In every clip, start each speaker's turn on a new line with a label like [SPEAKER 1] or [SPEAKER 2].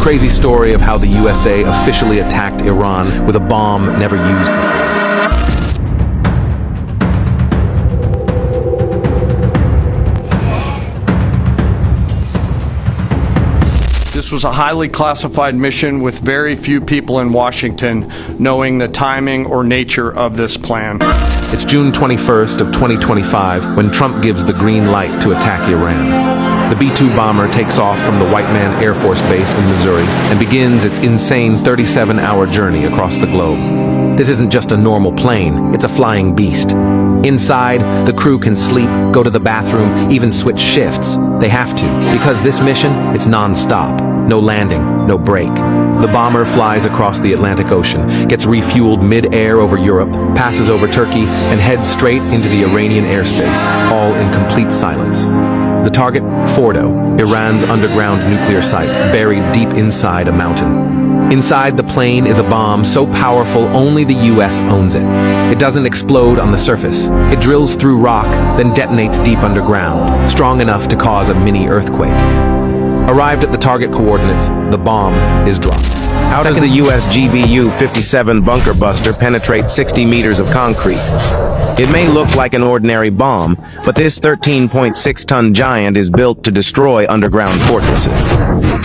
[SPEAKER 1] crazy story of how the USA officially attacked Iran with a bomb never used before.
[SPEAKER 2] This was a highly classified mission with very few people in Washington knowing the timing or nature of this plan.
[SPEAKER 1] It's June 21st of 2025 when Trump gives the green light to attack Iran. The B-2 bomber takes off from the White Man Air Force Base in Missouri and begins its insane 37-hour journey across the globe. This isn't just a normal plane, it's a flying beast. Inside, the crew can sleep, go to the bathroom, even switch shifts. They have to, because this mission, it's non-stop. No landing, no break. The bomber flies across the Atlantic Ocean, gets refueled mid-air over Europe, passes over Turkey, and heads straight into the Iranian airspace, all in complete silence. The target, Fordo, Iran's underground nuclear site, buried deep inside a mountain. Inside the plane is a bomb so powerful only the US owns it. It doesn't explode on the surface. It drills through rock, then detonates deep underground, strong enough to cause a mini earthquake. Arrived at the target coordinates, the bomb is dropped.
[SPEAKER 3] How does the US GBU-57 bunker buster penetrate 60 meters of concrete? It may look like an ordinary bomb, but this 13.6-ton giant is built to destroy underground fortresses.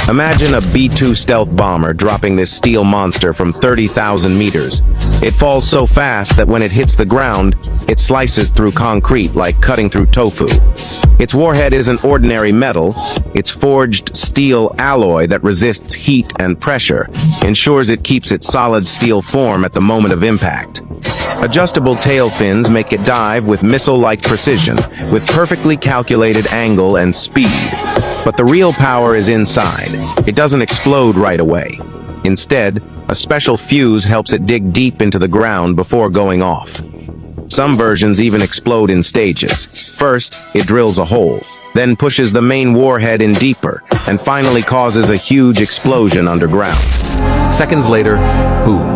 [SPEAKER 3] Imagine a B-2 stealth bomber dropping this steel monster from 30,000 meters. It falls so fast that when it hits the ground, it slices through concrete like cutting through tofu. Its warhead isn't ordinary metal, it's forged steel alloy that resists heat and pressure, ensures it keeps its solid steel form at the moment of impact. Adjustable tail fins make it dive with missile-like precision, with perfectly calculated angle and speed. But the real power is inside. It doesn't explode right away. Instead, a special fuse helps it dig deep into the ground before going off. Some versions even explode in stages. First, it drills a hole, then pushes the main warhead in deeper, and finally causes a huge explosion underground.
[SPEAKER 1] Seconds later, boom,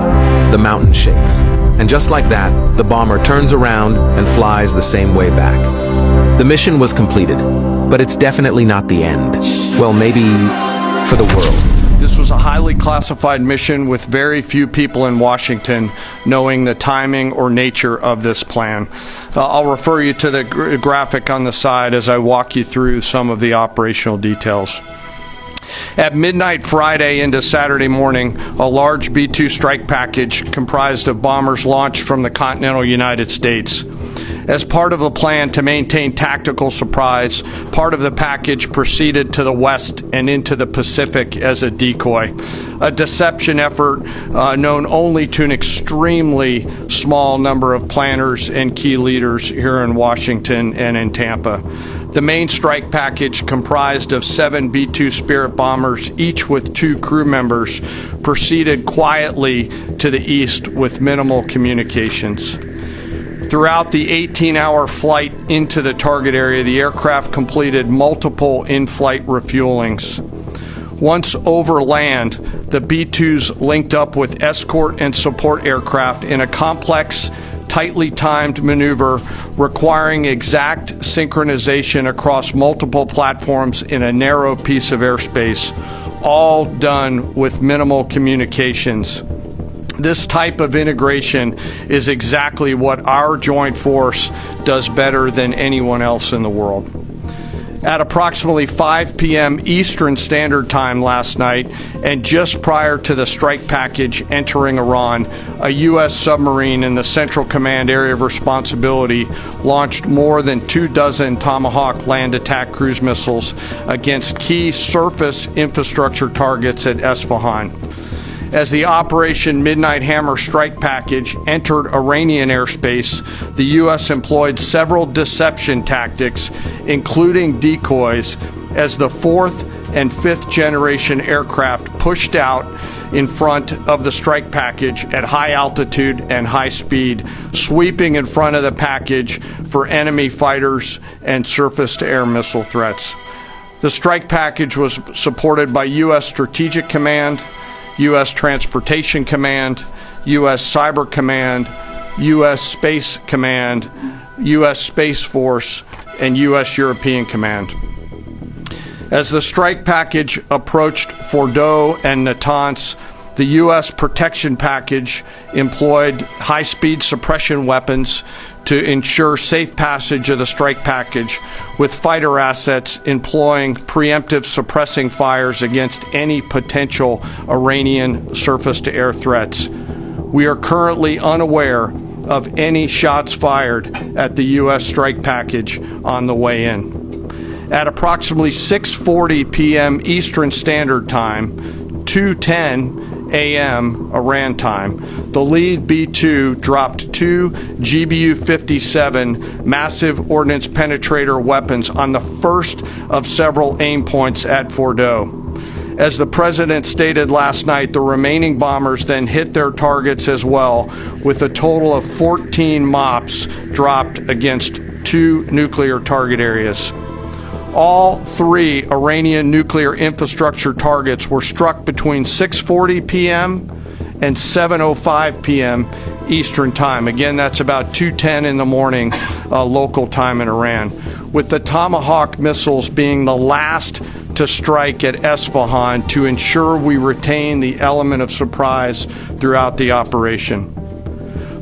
[SPEAKER 1] the mountain shakes. And just like that, the bomber turns around and flies the same way back. The mission was completed, but it's definitely not the end. Well, maybe for the world.
[SPEAKER 2] This was a highly classified mission with very few people in Washington knowing the timing or nature of this plan. I'll refer you to the graphic on the side as I walk you through some of the operational details. At midnight Friday into Saturday morning, a large B-2 strike package comprised of bombers launched from the continental United States. As part of a plan to maintain tactical surprise, part of the package proceeded to the west and into the Pacific as a decoy, a deception effort known only to an extremely small number of planners and key leaders here in Washington and in Tampa. The main strike package, comprised of 7 B-2 Spirit bombers, each with 2 crew members, proceeded quietly to the east with minimal communications. Throughout the 18-hour flight into the target area, the aircraft completed multiple in-flight refuelings. Once over land, the B-2s linked up with escort and support aircraft in a complex, tightly timed maneuver requiring exact synchronization across multiple platforms in a narrow piece of airspace, all done with minimal communications. This type of integration is exactly what our joint force does better than anyone else in the world. At approximately 5 p.m. Eastern Standard Time last night, and just prior to the strike package entering Iran, a U.S. submarine in the Central Command Area of Responsibility launched more than 24 Tomahawk land attack cruise missiles against key surface infrastructure targets at Esfahan. As the Operation Midnight Hammer strike package entered Iranian airspace, the U.S. employed several deception tactics, including decoys, as the 4th and 5th generation aircraft pushed out in front of the strike package at high altitude and high speed, sweeping in front of the package for enemy fighters and surface-to-air missile threats. The strike package was supported by U.S. Strategic Command, U.S. Transportation Command, U.S. Cyber Command, U.S. Space Command, U.S. Space Force, and U.S. European Command. As the strike package approached Fordo and Natanz, the U.S. protection package employed high-speed suppression weapons to ensure safe passage of the strike package, with fighter assets employing preemptive suppressing fires against any potential Iranian surface-to-air threats. We are currently unaware of any shots fired at the U.S. strike package on the way in. At approximately 6:40 p.m. Eastern Standard Time, 2:10 a.m. Iran time, the lead B-2 dropped two GBU-57 massive ordnance penetrator weapons on the first of several aim points at Fordo. As the president stated last night, the remaining bombers then hit their targets as well, with a total of 14 MOPs dropped against two nuclear target areas. All three Iranian nuclear infrastructure targets were struck between 6:40 p.m. and 7:05 p.m. Eastern Time. Again, that's about 2:10 in the morning local time in Iran, with the Tomahawk missiles being the last to strike at Esfahan to ensure we retain the element of surprise throughout the operation.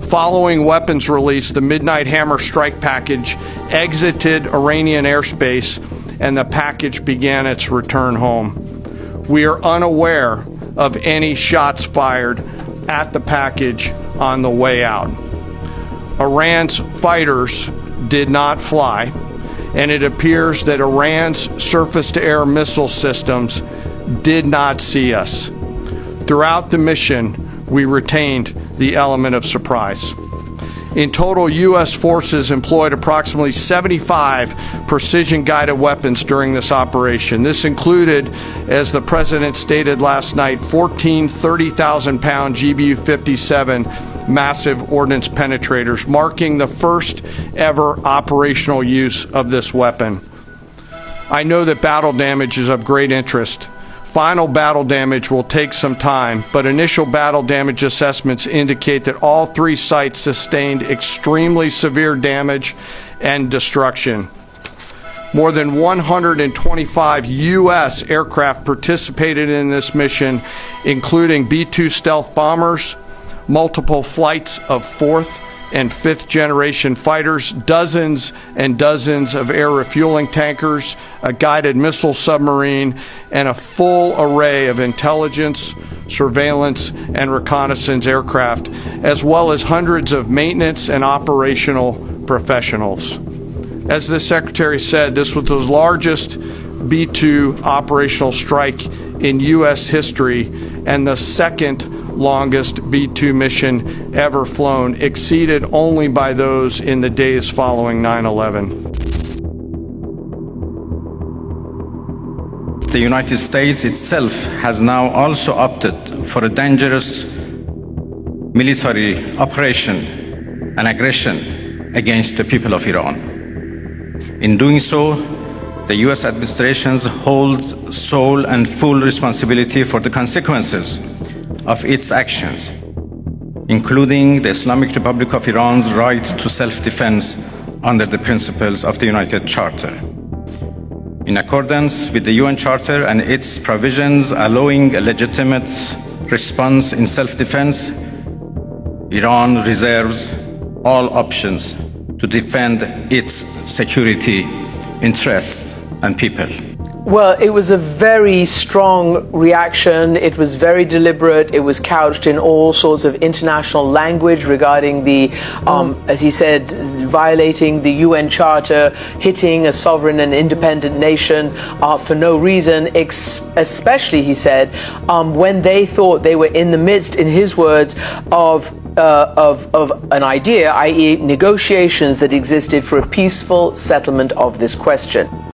[SPEAKER 2] Following weapons release, the Midnight Hammer strike package exited Iranian airspace and the package began its return home. We are unaware of any shots fired at the package on the way out. Iran's fighters did not fly, and it appears that Iran's surface-to-air missile systems did not see us. Throughout the mission, we retained the element of surprise. In total, U.S. forces employed approximately 75 precision-guided weapons during this operation. This included, as the president stated last night, 14 30,000-pound GBU-57 massive ordnance penetrators, marking the first ever operational use of this weapon. I know that battle damage is of great interest. Final battle damage will take some time, but initial battle damage assessments indicate that all three sites sustained extremely severe damage and destruction. More than 125 U.S. aircraft participated in this mission, including B-2 stealth bombers, multiple flights of fourth and fifth generation fighters, dozens and dozens of air refueling tankers, a guided missile submarine, and a full array of intelligence, surveillance, and reconnaissance aircraft, as well as hundreds of maintenance and operational professionals. As the Secretary said, this was the largest B-2 operational strike in U.S. history and the second longest B-2 mission ever flown, exceeded only by those in the days following 9/11.
[SPEAKER 4] The United States itself has now also opted for a dangerous military operation and aggression against the people of Iran. In doing so, the U.S. administration holds sole and full responsibility for the consequences of its actions, including the Islamic Republic of Iran's right to self-defense under the principles of the United Charter. In accordance with the UN Charter and its provisions allowing a legitimate response in self-defense, Iran reserves all options to defend its security interests and people.
[SPEAKER 5] Well, it was a very strong reaction. It was very deliberate. It was couched in all sorts of international language regarding the, as he said, violating the UN Charter, hitting a sovereign and independent nation for no reason, especially, he said, when they thought they were in the midst, in his words, of an idea, i.e. negotiations that existed for a peaceful settlement of this question.